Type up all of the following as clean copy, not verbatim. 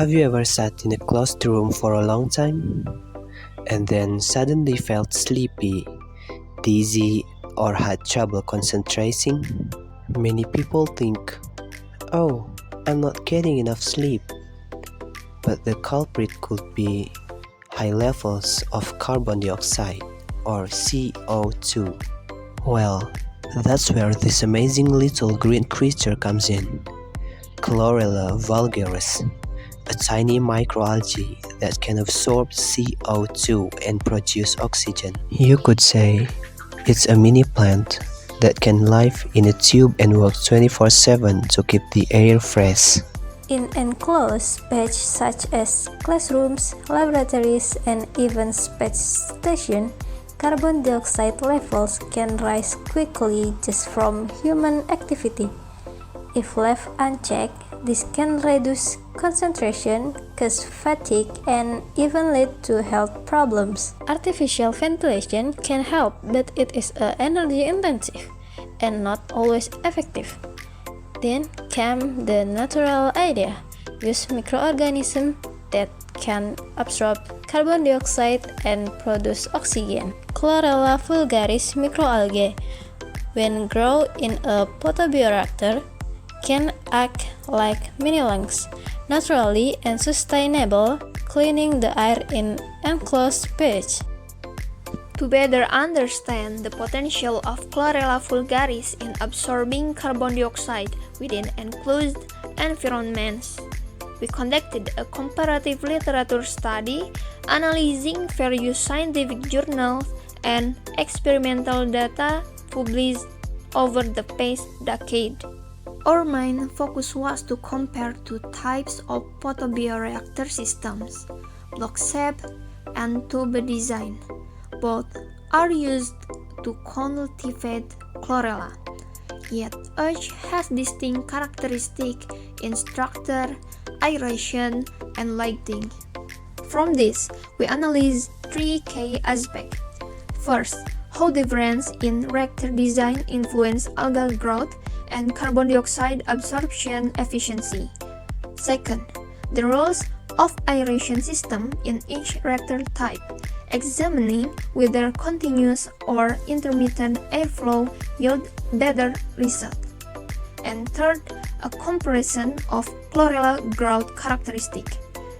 Have you ever sat in a closed room for a long time and then suddenly felt sleepy, dizzy, or had trouble concentrating? Many people think, oh, I'm not getting enough sleep. But the culprit could be high levels of carbon dioxide or CO2. Well, that's where this amazing little green creature comes in, Chlorella vulgaris, a tiny microalgae that can absorb CO2 and produce oxygen. You could say it's a mini plant that can live in a tube and work 24/7 to keep the air fresh. In enclosed space such as classrooms, laboratories, and even space stations, carbon dioxide levels can rise quickly just from human activity. If left unchecked, this can reduce concentration, cause fatigue, and even lead to health problems. Artificial ventilation can help, but it is energy intensive and not always effective. Then came the natural idea: use microorganisms that can absorb carbon dioxide and produce oxygen. Chlorella vulgaris microalgae, when grown in a photobioreactor, can act like mini lungs, naturally and sustainable, cleaning the air in enclosed space. To better understand the potential of Chlorella vulgaris in absorbing carbon dioxide within enclosed environments, we conducted a comparative literature study analyzing various scientific journals and experimental data published over the past decade. Our main focus was to compare two types of photobioreactor systems, block shape and tube design. Both are used to cultivate chlorella, yet each has distinct characteristics in structure, aeration, and lighting. From this, we analyzed three key aspects. First, how difference in reactor design influence algal growth and carbon dioxide absorption efficiency. Second, the roles of aeration system in each reactor type, examining whether continuous or intermittent airflow yield better result. And third, a comparison of chlorella growth characteristics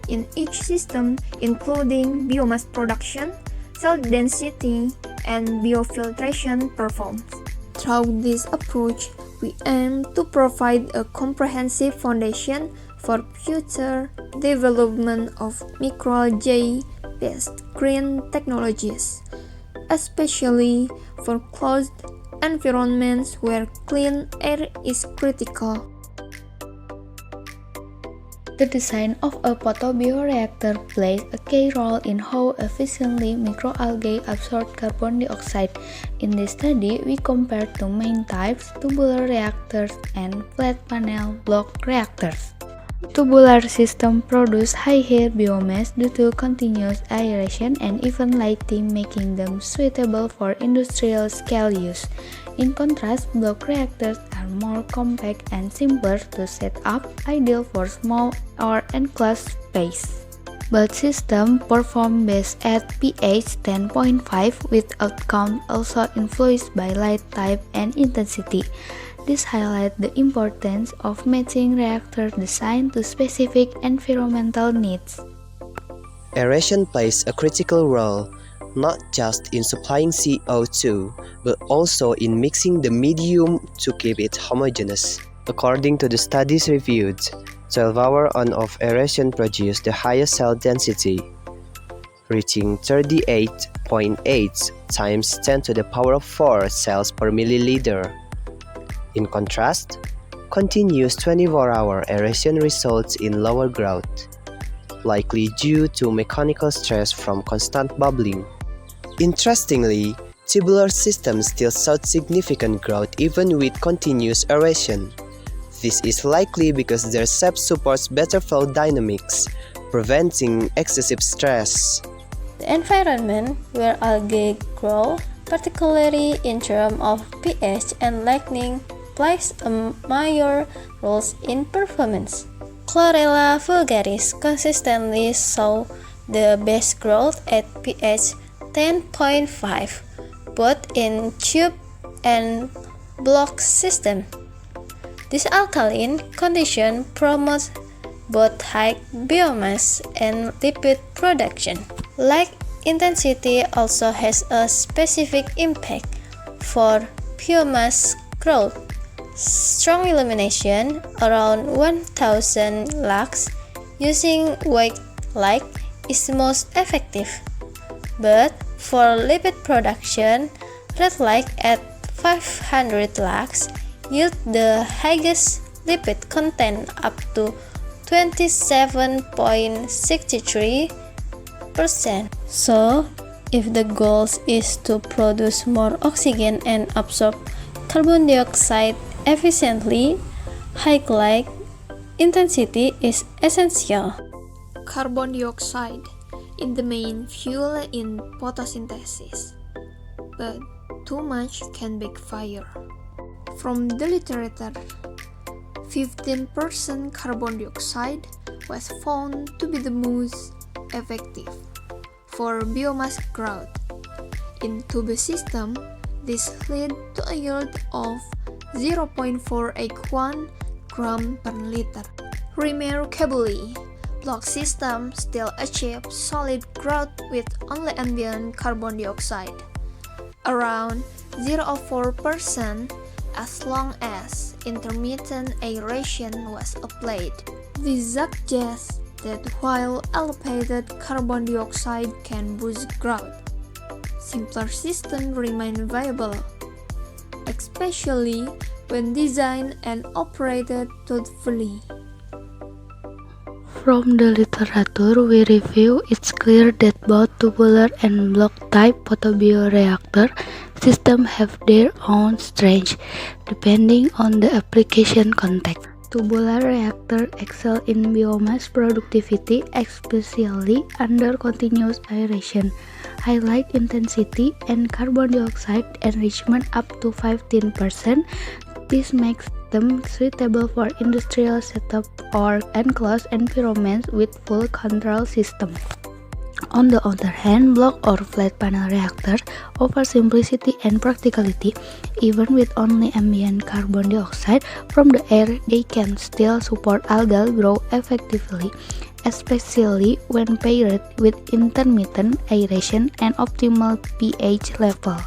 in each system, including biomass production, cell density, and biofiltration performance. Through this approach, we aim to provide a comprehensive foundation for future development of microalgae-based green technologies, especially for closed environments where clean air is critical. The design of a photobioreactor plays a key role in how efficiently microalgae absorb carbon dioxide. In this study, we compared two main types, tubular reactors and flat panel block reactors. Tubular systems produce higher biomass due to continuous aeration and even lighting, making them suitable for industrial scale use. In contrast, block reactors are more compact and simpler to set up, ideal for small or enclosed space. Both systems perform best at pH 10.5, with outcome also influenced by light type and intensity. This highlights the importance of matching reactor design to specific environmental needs. Aeration plays a critical role, not just in supplying CO2, but also in mixing the medium to keep it homogeneous. According to the studies reviewed, 12 hours on-off aeration produced the highest cell density, reaching 38.8 times 10 to the power of 4 cells per milliliter. In contrast, continuous 24-hour aeration results in lower growth, likely due to mechanical stress from constant bubbling. Interestingly, tubular systems still show significant growth even with continuous aeration. This is likely because their shape supports better flow dynamics, preventing excessive stress. The environment where algae grow, particularly in terms of pH and lighting, plays a major role in performance. Chlorella vulgaris consistently saw the best growth at pH 10.5, both in tube and block system. This alkaline condition promotes both high biomass and lipid production. Light intensity also has a specific impact for biomass growth. Strong illumination, around 1000 lux, using white light is most effective. But for lipid production, red light at 500 lux yield the highest lipid content up to 27.63%. So, if the goal is to produce more oxygen and absorb carbon dioxide efficiently, high light intensity is essential. Carbon dioxide is the main fuel in photosynthesis, but too much can backfire. From the literature, 15% carbon dioxide was found to be the most effective for biomass growth. In tube system, this led to a yield of 0.481 gram per liter. Remarkably, block system still achieved solid growth with only ambient carbon dioxide, around 0.04%, as long as intermittent aeration was applied. This suggests that while elevated carbon dioxide can boost growth, simpler systems remain viable, especially when designed and operated thoughtfully. From the literature we review, it's clear that both tubular and block-type photobioreactor systems have their own strengths, depending on the application context. Tubular reactors excel in biomass productivity, especially under continuous aeration, high light intensity, and carbon dioxide enrichment up to 15%. This makes them suitable for industrial setup or enclosed environments with full control system. On the other hand, block or flat panel reactors offer simplicity and practicality. Even with only ambient carbon dioxide from the air, they can still support algal growth effectively, especially when paired with intermittent aeration and optimal pH level.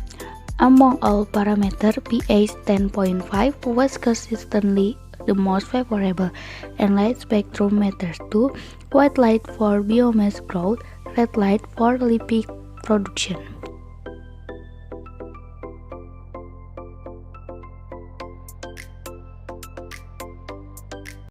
Among all parameters, pH 10.5 was consistently the most favorable, and light spectrum matters too. White light for biomass growth, red light for lipid production.